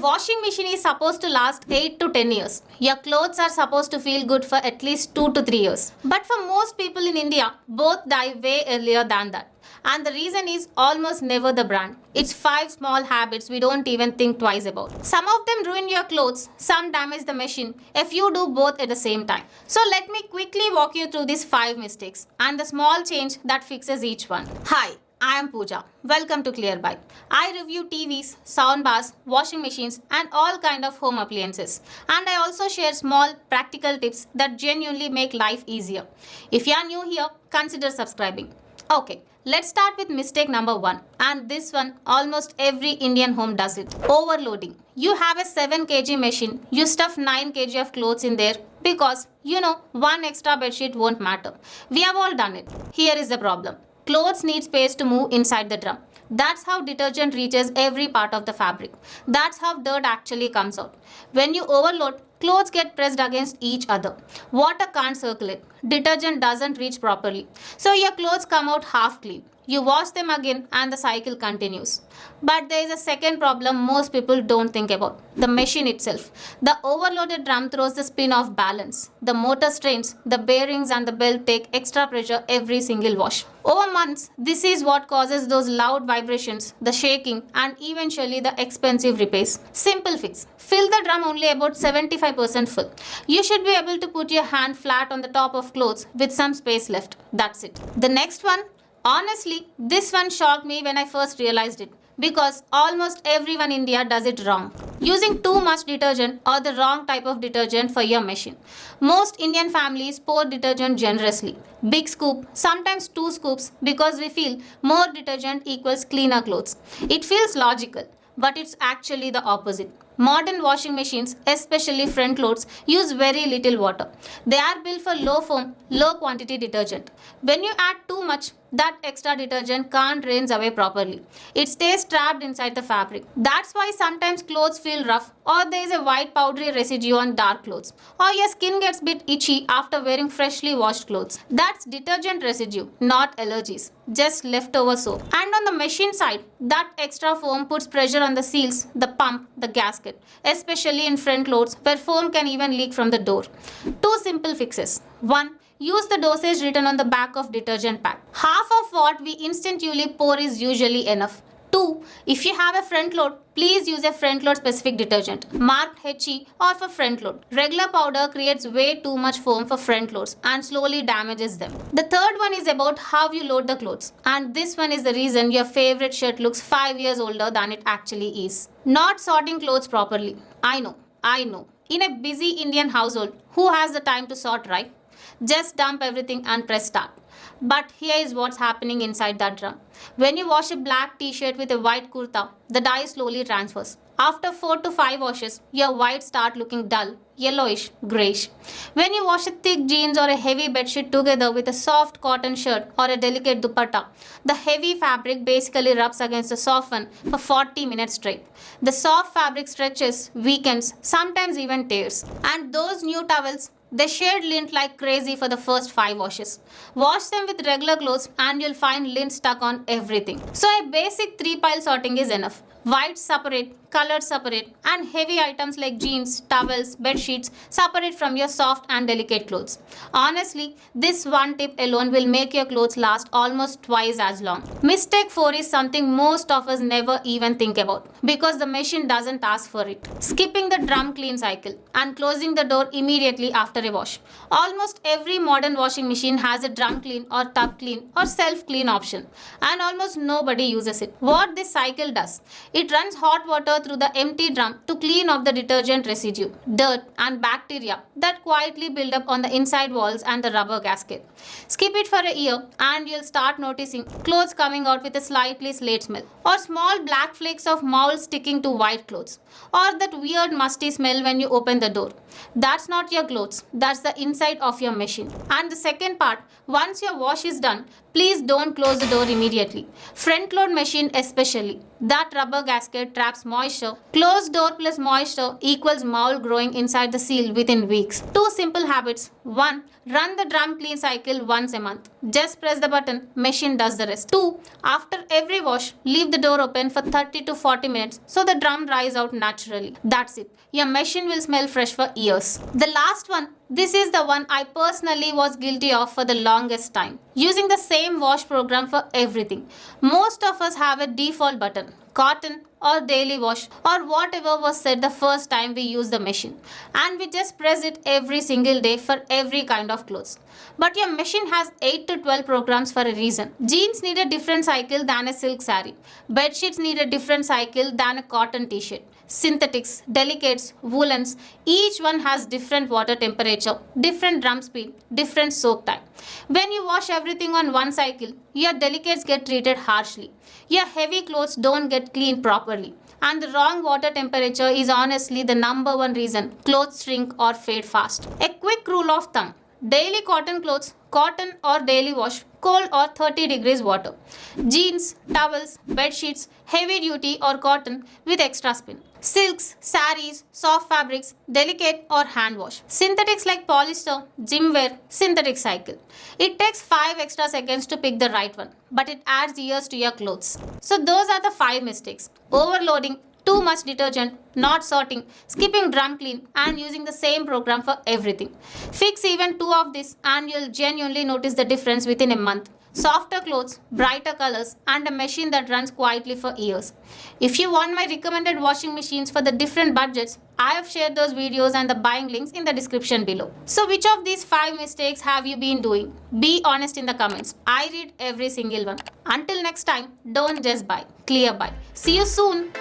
washing machine is supposed to last 8 to 10 years. Your clothes are supposed to feel good for at least 2 to 3 years. But for most people in India, both die way earlier than that. And the reason is almost never the brand. It's 5 small habits we don't even think twice about. Some of them ruin your clothes, some damage the machine, if you do both at the same time. So let me quickly walk you through these 5 mistakes and the small change that fixes each one. Hi, I am Pooja. Welcome to ClearBuy. I review TVs, soundbars, washing machines and all kind of home appliances. And I also share small practical tips that genuinely make life easier. If you are new here, consider subscribing. Okay, let's start with mistake number 1. And this one, almost every Indian home does it. Overloading. You have a 7 kg machine. You stuff 9 kg of clothes in there because, one extra bedsheet won't matter. We have all done it. Here is the problem. Clothes need space to move inside the drum. That's how detergent reaches every part of the fabric. That's how dirt actually comes out. When you overload, clothes get pressed against each other. Water can't circulate. Detergent doesn't reach properly. So your clothes come out half clean. You wash them again and the cycle continues. But there is a second problem most people don't think about. The machine itself. The overloaded drum throws the spin off balance. The motor strains, the bearings and the belt take extra pressure every single wash. Over months, this is what causes those loud vibrations, the shaking and eventually the expensive repairs. Simple fix. Fill the drum only about 75% full. You should be able to put your hand flat on the top of clothes with some space left. That's it. The next one. Honestly, this one shocked me when I first realized it because almost everyone in India does it wrong. Using too much detergent or the wrong type of detergent for your machine. Most Indian families pour detergent generously. Big scoop, sometimes 2 scoops because we feel more detergent equals cleaner clothes. It feels logical, but it's actually the opposite. Modern washing machines, especially front loads, use very little water. They are built for low foam, low quantity detergent. When you add too much, that extra detergent can't rinse away properly. It stays trapped inside the fabric. That's why sometimes clothes feel rough or there is a white powdery residue on dark clothes or your skin gets a bit itchy after wearing freshly washed clothes. That's detergent residue, not allergies, just leftover soap. And on the machine side, that extra foam puts pressure on the seals, the pump, the gasket, especially in front loads where foam can even leak from the door. 2 simple fixes. 1. Use the dosage written on the back of detergent pack. Half of what we instinctively pour is usually enough. 2. If you have a front load, please use a front load specific detergent marked HE or for front load. Regular powder creates way too much foam for front loads and slowly damages them. The third one is about how you load the clothes, and this one is the reason your favorite shirt looks 5 years older than it actually is. Not sorting clothes properly. I know. In a busy Indian household, who has the time to sort, right? Just dump everything and press start. But here is what's happening inside that drum. When you wash a black t-shirt with a white kurta, the dye slowly transfers. After 4 to 5 washes, your white start looking dull, yellowish, greyish. When you wash a thick jeans or a heavy bedsheet together with a soft cotton shirt or a delicate dupatta, the heavy fabric basically rubs against the soft one for 40 minutes straight. The soft fabric stretches, weakens, sometimes even tears. And those new towels, they shed lint like crazy for the first 5 washes. Wash them with regular clothes and you'll find lint stuck on everything. So a basic 3-pile sorting is enough. White separate, colored separate, and heavy items like jeans, towels, bed sheets separate from your soft and delicate clothes. Honestly, this one tip alone will make your clothes last almost twice as long. Mistake 4 is something most of us never even think about because the machine doesn't ask for it. Skipping the drum clean cycle and closing the door immediately after a wash. Almost every modern washing machine has a drum clean or tub clean or self clean option, and almost nobody uses it. What this cycle does, it runs hot water through the empty drum to clean off the detergent residue, dirt and bacteria that quietly build up on the inside walls and the rubber gasket. Skip it for a year and you'll start noticing clothes coming out with a slightly slate smell, or small black flakes of mould sticking to white clothes, or that weird musty smell when you open the door. That's not your clothes, that's the inside of your machine. And the second part, once your wash is done, please don't close the door immediately. Front load machine especially. That rubber gasket traps moisture. Closed door plus moisture equals mould growing inside the seal within weeks. Two simple habits. 1. Run the drum clean cycle once a month. Just press the button, machine does the rest. 2. After every wash, leave the door open for 30 to 40 minutes so the drum dries out naturally. That's it. Your machine will smell fresh for years. The last one. This is the one I personally was guilty of for the longest time. Using the same wash program for everything. Most of us have a default button, cotton or daily wash or whatever was said the first time we use the machine. And we just press it every single day for every kind of clothes. But your machine has 8 to 12 programs for a reason. Jeans need a different cycle than a silk saree. Bed sheets need a different cycle than a cotton t-shirt. Synthetics, delicates, woolens, each one has different water temperature, different drum speed, different soak time. When you wash everything on one cycle, your delicates get treated harshly. Your heavy clothes don't get cleaned properly. And the wrong water temperature is honestly the number one reason clothes shrink or fade fast. A quick rule of thumb. Daily cotton clothes, cotton or daily wash, cold or 30 degrees water. Jeans, towels, bed sheets, heavy duty or cotton with extra spin. Silks, saris, soft fabrics, delicate or hand wash. Synthetics like polyester, gym wear, synthetic cycle. It takes 5 extra seconds to pick the right one, but it adds years to your clothes. So those are the 5 mistakes. Overloading, too much detergent, not sorting, skipping drum clean and using the same program for everything. Fix even 2 of this and you'll genuinely notice the difference within a month. Softer clothes, brighter colors and a machine that runs quietly for years. If you want my recommended washing machines for the different budgets, I have shared those videos and the buying links in the description below. So which of these 5 mistakes have you been doing? Be honest in the comments. I read every single one. Until next time, don't just buy. ClearBuy. See you soon.